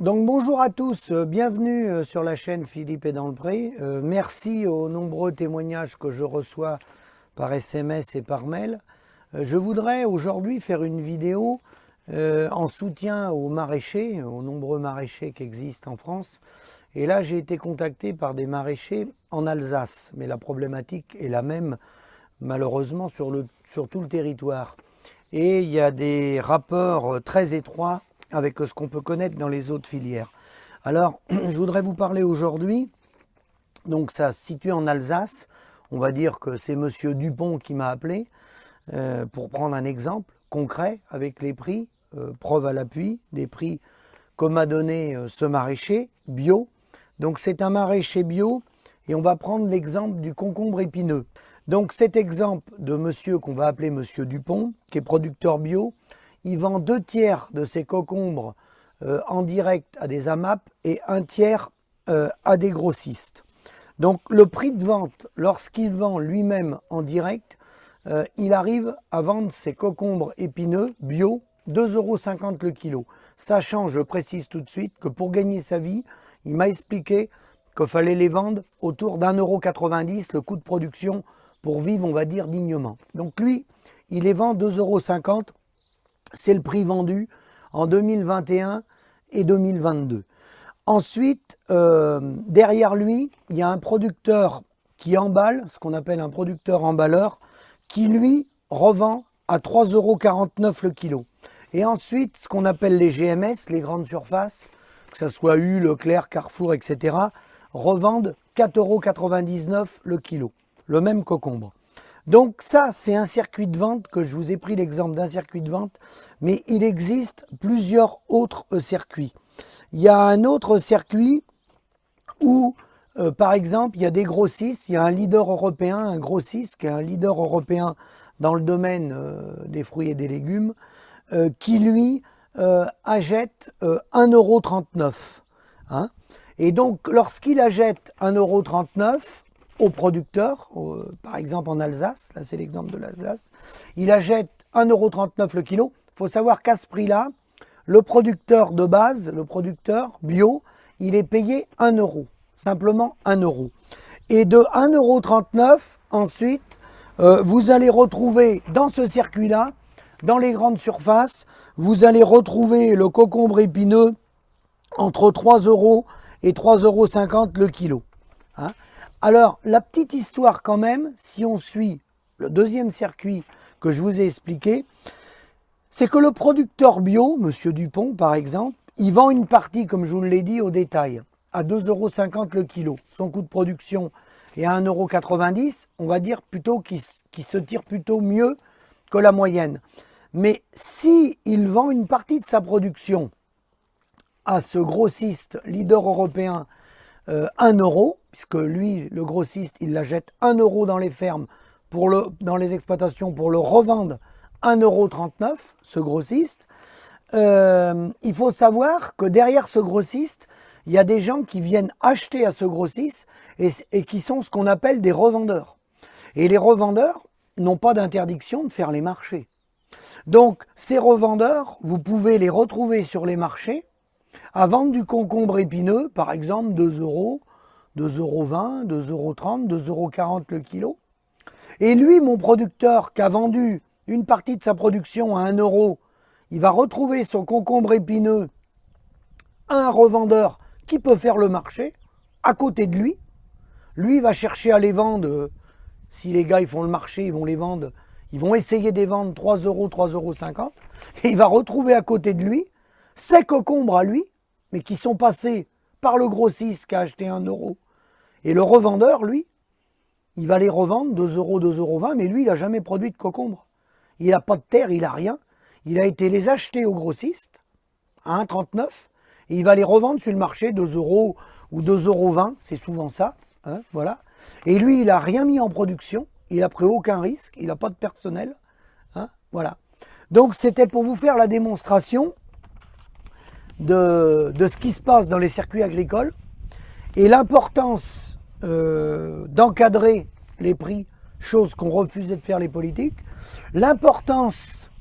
Donc bonjour à tous, bienvenue sur la chaîne Philippe est dans le pré. Merci aux nombreux témoignages que je reçois par SMS et par mail. Je voudrais aujourd'hui faire une vidéo en soutien aux maraîchers, aux nombreux maraîchers qui existent en France. Et là j'ai été contacté par des maraîchers en Alsace, mais la problématique est la même malheureusement sur tout le territoire. Et il y a des rapports très étroits avec ce qu'on peut connaître dans les autres filières. Alors, je voudrais vous parler aujourd'hui, donc ça se situe en Alsace, on va dire que c'est Monsieur Dupont qui m'a appelé, pour prendre un exemple concret avec les prix, preuve à l'appui, des prix que m'a donné ce maraîcher bio. Donc c'est un maraîcher bio et on va prendre l'exemple du concombre épineux. Donc cet exemple de monsieur qu'on va appeler Monsieur Dupont, qui est producteur bio, il vend 2/3 de ses concombres en direct à des AMAP et 1/3 à des grossistes. Donc le prix de vente, lorsqu'il vend lui-même en direct, il arrive à vendre ses concombres épineux bio 2,50 € le kilo. Sachant, je précise tout de suite, que pour gagner sa vie, il m'a expliqué qu'il fallait les vendre autour d'1,90 € le coût de production pour vivre, on va dire, dignement. Donc lui, il les vend 2,50 €. C'est le prix vendu en 2021 et 2022. Ensuite, derrière lui, il y a un producteur qui emballe, ce qu'on appelle un producteur emballeur, qui lui revend à 3,49 € le kilo. Et ensuite, ce qu'on appelle les GMS, les grandes surfaces, que ce soit U, Leclerc, Carrefour, etc., revendent 4,99 € le kilo, le même concombre. Donc ça, c'est un circuit de vente que je vous ai pris l'exemple d'un circuit de vente, mais il existe plusieurs autres circuits. Il y a un autre circuit où, par exemple, il y a des grossistes, il y a un leader européen, un grossiste qui est un leader européen dans le domaine des fruits et des légumes, qui lui achète 1,39 €. Hein. Et donc, lorsqu'il achète 1,39 € au producteur, par exemple en Alsace, là c'est l'exemple de l'Alsace, il achète 1,39 € le kilo. Il faut savoir qu'à ce prix-là, le producteur de base, le producteur bio, il est payé 1 €, simplement 1 €. Et de 1,39 € ensuite, vous allez retrouver dans ce circuit-là, dans les grandes surfaces, vous allez retrouver le concombre épineux entre 3 € et 3,50 € le kilo. Hein. Alors, la petite histoire quand même, si on suit le deuxième circuit que je vous ai expliqué, c'est que le producteur bio, Monsieur Dupont par exemple, il vend une partie, comme je vous l'ai dit, au détail, à 2,50 € le kilo. Son coût de production est à 1,90 €, on va dire plutôt qu'il se tire plutôt mieux que la moyenne. Mais si il vend une partie de sa production à ce grossiste leader européen 1 €, puisque lui, le grossiste, il la jette 1 € dans les fermes, dans les exploitations, pour le revendre 1,39 €, ce grossiste. Il faut savoir que derrière ce grossiste, il y a des gens qui viennent acheter à ce grossiste et qui sont ce qu'on appelle des revendeurs. Et les revendeurs n'ont pas d'interdiction de faire les marchés. Donc, ces revendeurs, vous pouvez les retrouver sur les marchés à vendre du concombre épineux, par exemple 2 €, 2,20 €, 2,30 €, 2,40 € le kilo. Et lui, mon producteur, qui a vendu une partie de sa production à 1 €, il va retrouver son concombre épineux à un revendeur qui peut faire le marché, à côté de lui. Lui, il va chercher à les vendre, si les gars ils font le marché, ils vont les vendre, ils vont essayer de les vendre 3 €, 3,50 €, et il va retrouver à côté de lui ses concombres à lui, mais qui sont passés par le grossiste qui a acheté 1 €. Et le revendeur, lui, il va les revendre 2 €, 2,20 €, mais lui, il n'a jamais produit de concombre. Il n'a pas de terre, il n'a rien. Il a été les acheter au grossiste à 1,39 € et il va les revendre sur le marché 2 € ou 2,20 €, c'est souvent ça. Hein, voilà. Et lui, il n'a rien mis en production, il n'a pris aucun risque, il n'a pas de personnel. Hein, voilà. Donc, c'était pour vous faire la démonstration de ce qui se passe dans les circuits agricoles et l'importance d'encadrer les prix, chose qu'ont refusé de faire les politiques, l'importance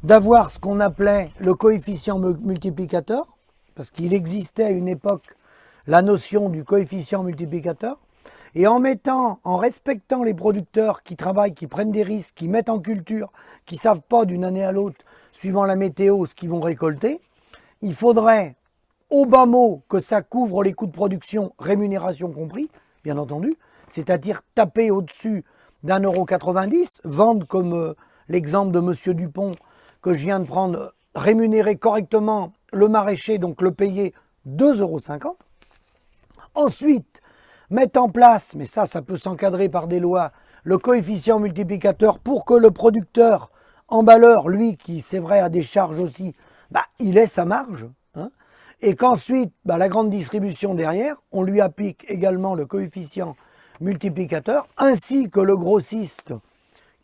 d'avoir ce qu'on appelait le coefficient multiplicateur, parce qu'il existait à une époque la notion du coefficient multiplicateur, et en respectant les producteurs qui travaillent, qui prennent des risques, qui mettent en culture, qui ne savent pas d'une année à l'autre, suivant la météo, ce qu'ils vont récolter, il faudrait, au bas mot, que ça couvre les coûts de production, rémunération compris, bien entendu, c'est-à-dire taper au-dessus d'1,90 €, vendre comme l'exemple de M. Dupont que je viens de prendre, rémunérer correctement le maraîcher, donc le payer 2,50 €. Ensuite, mettre en place, mais ça peut s'encadrer par des lois, le coefficient multiplicateur pour que le producteur emballeur, lui, qui c'est vrai a des charges aussi, il ait sa marge. Hein, et qu'ensuite, la grande distribution derrière, on lui applique également le coefficient multiplicateur, ainsi que le grossiste,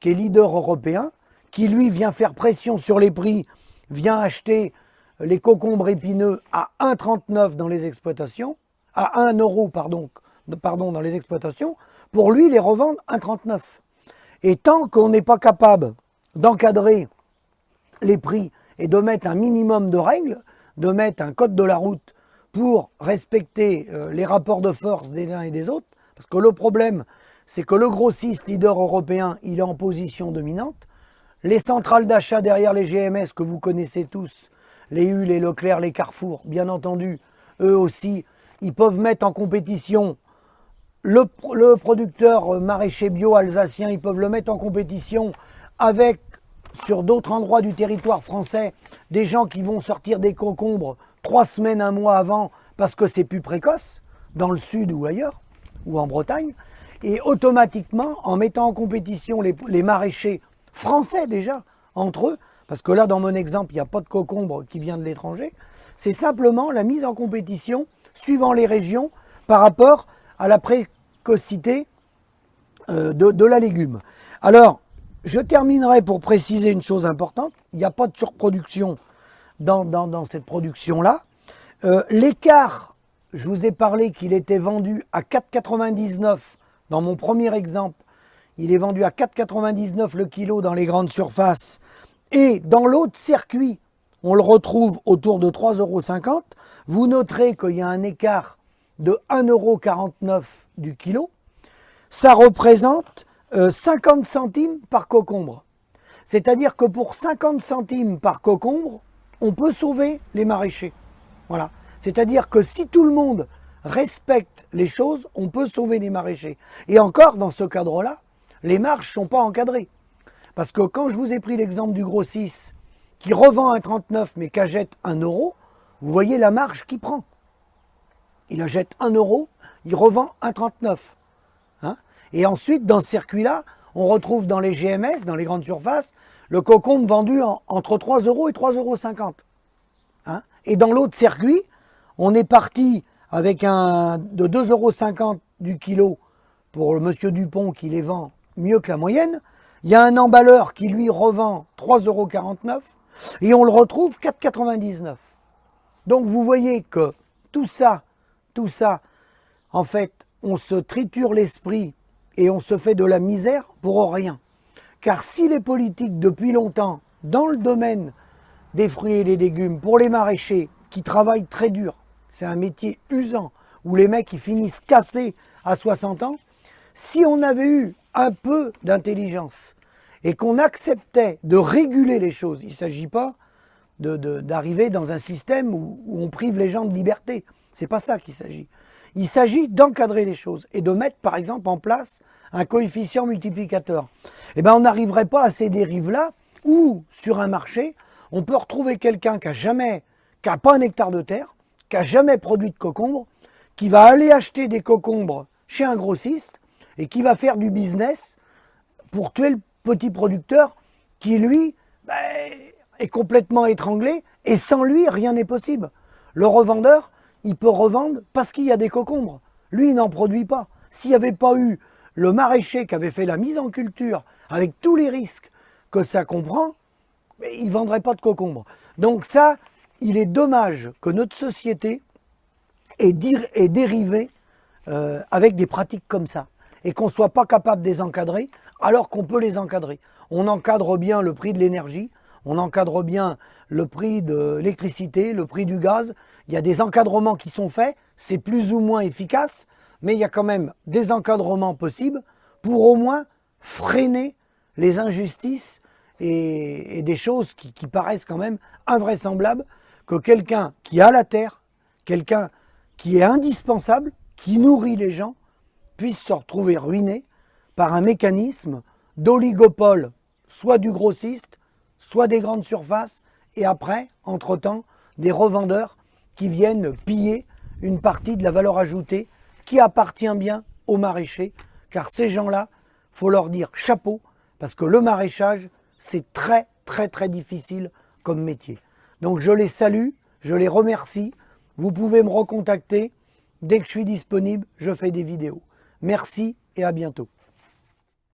qui est leader européen, qui lui vient faire pression sur les prix, vient acheter les concombres épineux à 1,39 € dans les exploitations, à 1 € dans les exploitations, pour lui les revendre 1,39 €. Et tant qu'on n'est pas capable d'encadrer les prix et de mettre un minimum de règles, de mettre un code de la route pour respecter les rapports de force des uns et des autres, parce que le problème, c'est que le grossiste leader européen, il est en position dominante. Les centrales d'achat derrière les GMS que vous connaissez tous, les U, les Leclerc, les Carrefour, bien entendu, eux aussi, ils peuvent mettre en compétition le producteur maraîcher bio alsacien, ils peuvent le mettre en compétition avec, sur d'autres endroits du territoire français, des gens qui vont sortir des concombres 3 semaines, 1 mois avant, parce que c'est plus précoce, dans le sud ou ailleurs, ou en Bretagne. Et automatiquement, en mettant en compétition les maraîchers français déjà, entre eux, parce que là, dans mon exemple, il n'y a pas de concombre qui vient de l'étranger, c'est simplement la mise en compétition, suivant les régions, par rapport à la précocité de la légume. Alors, je terminerai pour préciser une chose importante, il n'y a pas de surproduction dans cette production-là. L'écart, je vous ai parlé qu'il était vendu à 4,99 € dans mon premier exemple, il est vendu à 4,99 € le kilo dans les grandes surfaces, et dans l'autre circuit, on le retrouve autour de 3,50 €. Vous noterez qu'il y a un écart de 1,49 € du kilo. Ça représente 50 centimes par concombre. C'est-à-dire que pour 50 centimes par concombre, on peut sauver les maraîchers. Voilà. C'est-à-dire que si tout le monde respecte les choses, on peut sauver les maraîchers. Et encore, dans ce cadre-là, les marges ne sont pas encadrées. Parce que quand je vous ai pris l'exemple du grossiste qui revend à 1,39 € mais qui achète 1 €, vous voyez la marge qu'il prend. Il achète 1 €, il revend 1,39 €. Hein, et ensuite, dans ce circuit-là, on retrouve dans les GMS, dans les grandes surfaces, le concombre vendu entre 3 € et 3,50 €. Hein, et dans l'autre circuit, on est parti avec de 2,50 € du kilo pour le monsieur Dupont qui les vend mieux que la moyenne. Il y a un emballeur qui lui revend 3,49 € et on le retrouve 4,99 €. Donc vous voyez que tout ça, en fait, on se triture l'esprit et on se fait de la misère pour rien. Car si les politiques, depuis longtemps, dans le domaine des fruits et des légumes, pour les maraîchers qui travaillent très dur, c'est un métier usant, où les mecs ils finissent cassés à 60 ans, si on avait eu un peu d'intelligence et qu'on acceptait de réguler les choses, il ne s'agit pas d'arriver dans un système où on prive les gens de liberté. C'est pas ça qu'il s'agit. Il s'agit d'encadrer les choses et de mettre par exemple en place un coefficient multiplicateur. Eh bien, on n'arriverait pas à ces dérives-là où sur un marché, on peut retrouver quelqu'un qui a pas un hectare de terre, qui a jamais produit de concombre, qui va aller acheter des concombres chez un grossiste et qui va faire du business pour tuer le petit producteur qui, lui, est complètement étranglé et sans lui, rien n'est possible. Le revendeur, il peut revendre parce qu'il y a des concombres. Lui, il n'en produit pas. S'il n'y avait pas eu le maraîcher qui avait fait la mise en culture avec tous les risques que ça comprend, il ne vendrait pas de concombres. Donc ça, il est dommage que notre société ait dérivé avec des pratiques comme ça et qu'on ne soit pas capable de les encadrer alors qu'on peut les encadrer. On encadre bien le prix de l'énergie, on encadre bien le prix de l'électricité, le prix du gaz. Il y a des encadrements qui sont faits, c'est plus ou moins efficace, mais il y a quand même des encadrements possibles pour au moins freiner les injustices et des choses qui paraissent quand même invraisemblables, que quelqu'un qui a la terre, quelqu'un qui est indispensable, qui nourrit les gens, puisse se retrouver ruiné par un mécanisme d'oligopole, soit du grossiste, soit des grandes surfaces, et après, entre-temps, des revendeurs qui viennent piller une partie de la valeur ajoutée qui appartient bien aux maraîchers, car ces gens-là, faut leur dire chapeau, parce que le maraîchage, c'est très très très difficile comme métier. Donc je les salue, je les remercie, vous pouvez me recontacter, dès que je suis disponible, je fais des vidéos. Merci et à bientôt.